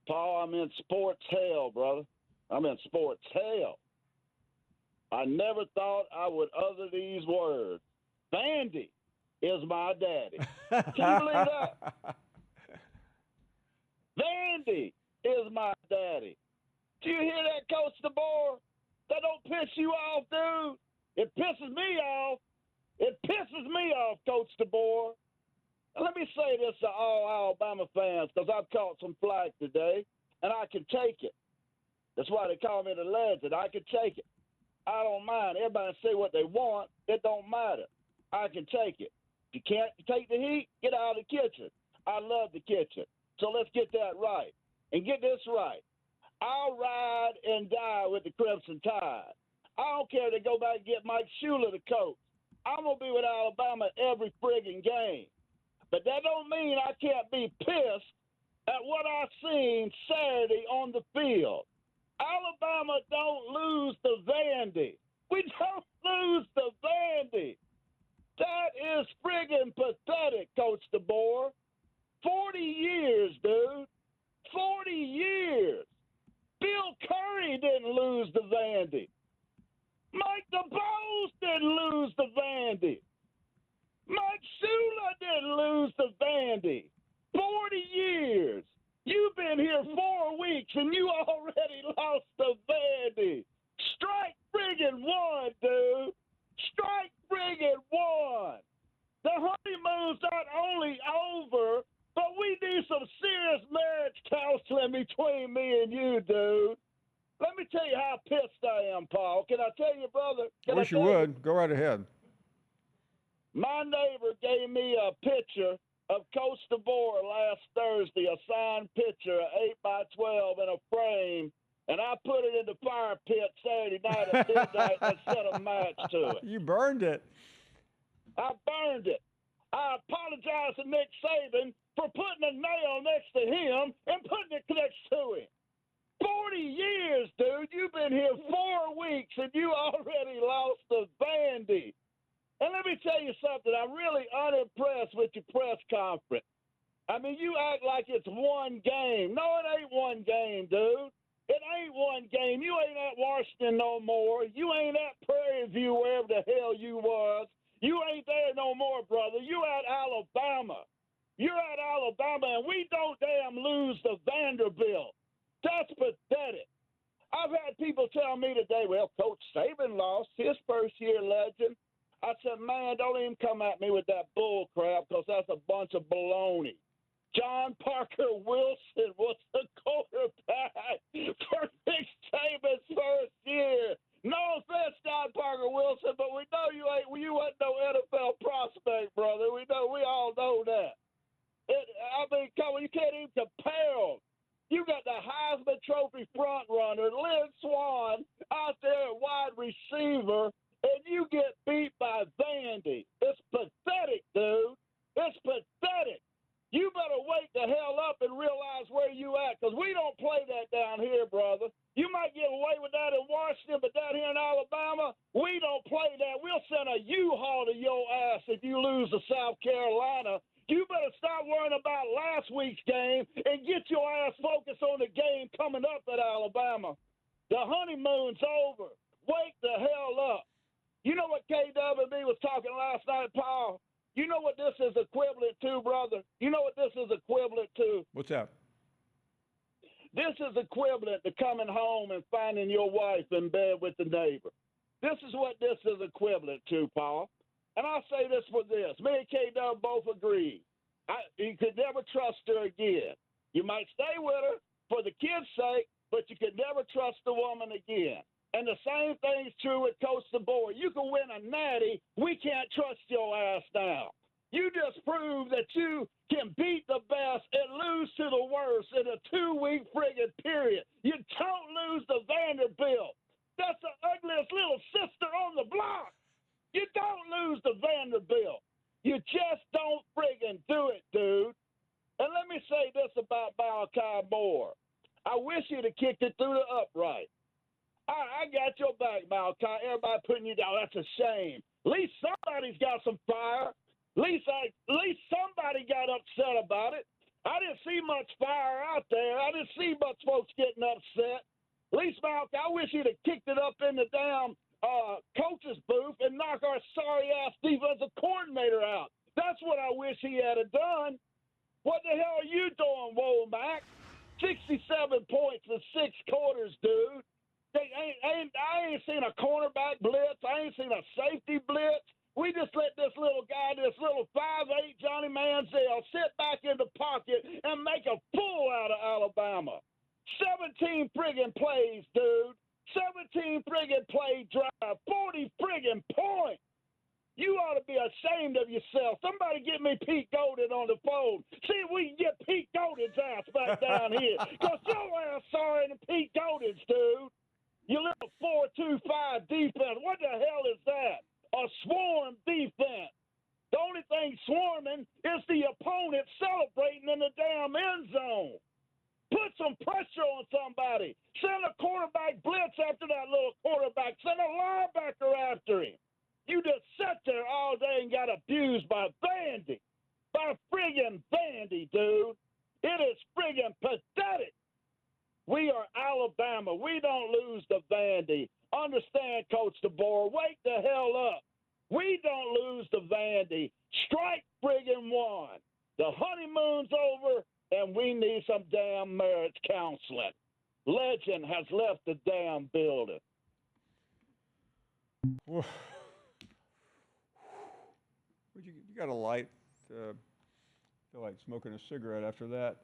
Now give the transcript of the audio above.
Paul, I'm in sports hell, brother. I'm in sports hell. I never thought I would utter these words. Vandy is my daddy. Can you believe that? Vandy is my daddy. Do you hear that, Coach DeBoer? That don't piss you off, dude. It pisses me off. It pisses me off, Coach DeBoer. And let me say this to all Alabama fans, because I've caught some flack today, and I can take it. That's why they call me the legend. I can take it. I don't mind. Everybody say what they want. It don't matter. I can take it. If you can't take the heat, get out of the kitchen. I love the kitchen. So let's get that right. And get this right. I'll ride and die with the Crimson Tide. I don't care if they go back and get Mike Shula the coach. I'm going to be with Alabama every friggin' game. But that don't mean I can't be pissed at what I seen Saturday on the field. Alabama don't lose to Vandy. We don't lose to Vandy. That is friggin' pathetic, Coach DeBoer. 40 years, dude. 40 years. Bill Curry didn't lose to Vandy. Mike DeBose didn't lose to Vandy. Mike Shula didn't lose to Vandy. 40 years. You've been here 4 weeks, and you already lost to Vandy. Strike friggin' one, dude. Strike friggin' one. The honeymoon's not only over, but we need some serious marriage counseling between me and you, dude. Let me tell you how pissed I am, Paul. Can I tell you, brother? I wish you would. Go right ahead. My neighbor gave me a picture of Coach DeBoer last Thursday, a signed picture, 8x12 in a frame, and I put it in the fire pit Saturday night at midnight and set a match to it. You burned it. I burned it. I apologize to Nick Saban for putting a nail next to him and putting it next to him. 40 years, dude. You've been here 4 weeks, and you already lost to Vandy. And let me tell you something. I'm really unimpressed with your press conference. I mean, you act like it's one game. No, it ain't one game, dude. It ain't one game. You ain't at Washington no more. You ain't at Prairie View, wherever the hell you was. You ain't there no more, brother. You at Alabama. You're at Alabama, and we don't damn lose to Vanderbilt. That's pathetic. I've had people tell me today, well, Coach Saban lost his first-year legend. I said, man, don't even come at me with that bull crap, because that's a bunch of baloney. John Parker Wilson was the quarterback for Nick Saban's first year. No offense, John Parker Wilson, but we know you wasn't no NFL prospect, brother. We all know that. Come on, you can't even compare them. You got the Heisman Trophy front runner, Lynn Swann, out there at wide receiver, and you get beat by Vandy. It's pathetic, dude. It's pathetic. You better wake the hell up and realize where you at, because we don't play that down here, brother. You might get away with that in Washington, but down here in Alabama, we don't play that. We'll send a U-Haul to your ass if you lose to South Carolina. You better stop worrying about last week's game and get your ass focused on the game coming up at Alabama. The honeymoon's over. Wake the hell up. You know what KWB was talking last night, Paul? You know what this is equivalent to, brother? You know what this is equivalent to? What's that? This is equivalent to coming home and finding your wife in bed with the neighbor. This is what this is equivalent to, Paul. And I'll say this for this. Me and KW both agree. You could never trust her again. You might stay with her for the kid's sake, but you could never trust the woman again. And the same thing's true with Coach DeBoer. You can win a natty. We can't trust your ass now. You just proved that you can beat the best and lose to the worst in a 2-week friggin' period. You don't lose to Vanderbilt. That's the ugliest little sister on the block. You don't lose to Vanderbilt. You just don't friggin' do it, dude. And let me say this about Malachi Moore. I wish you'd have kicked it through the upright. I got your back, Malachi. Everybody putting you down. That's a shame. At least somebody's got some fire. At least somebody got upset about it. I didn't see much fire out there. I didn't see much folks getting upset. At least, Malk, I wish he'd have kicked it up in the damn coach's booth and knock our sorry-ass defensive coordinator out. That's what I wish he had done. What the hell are you doing, Womack? 67 points in 6 quarters, dude. I ain't seen a cornerback blitz. I ain't seen a safety blitz. We just let this little guy, this little 5'8" Johnny Manziel, sit back in the pocket and make a fool out of Alabama. 17 friggin' plays, dude. 17 friggin' play drive. 40 friggin' points. You ought to be ashamed of yourself. Somebody get me Pete Golden on the phone. See if we can get Pete Golden's ass back down here. Because your ass sorry than Pete Golden's, dude. You little 4-2-5 defense. What the hell is that? A swarm defense. The only thing swarming is the opponent celebrating in the damn end zone. Put some pressure on somebody. Send a quarterback blitz after that little quarterback. Send a linebacker after him. You just sat there all day and got abused by Vandy. By friggin' Vandy, dude. It is friggin' pathetic. We are Alabama. We don't lose to Vandy. Understand, Coach DeBoer. Wake the hell up. We don't lose to Vandy. Strike friggin' one. The honeymoon's over, and we need some damn marriage counseling. Legend has left the damn building. Well, you got a light. Feel like smoking a cigarette after that.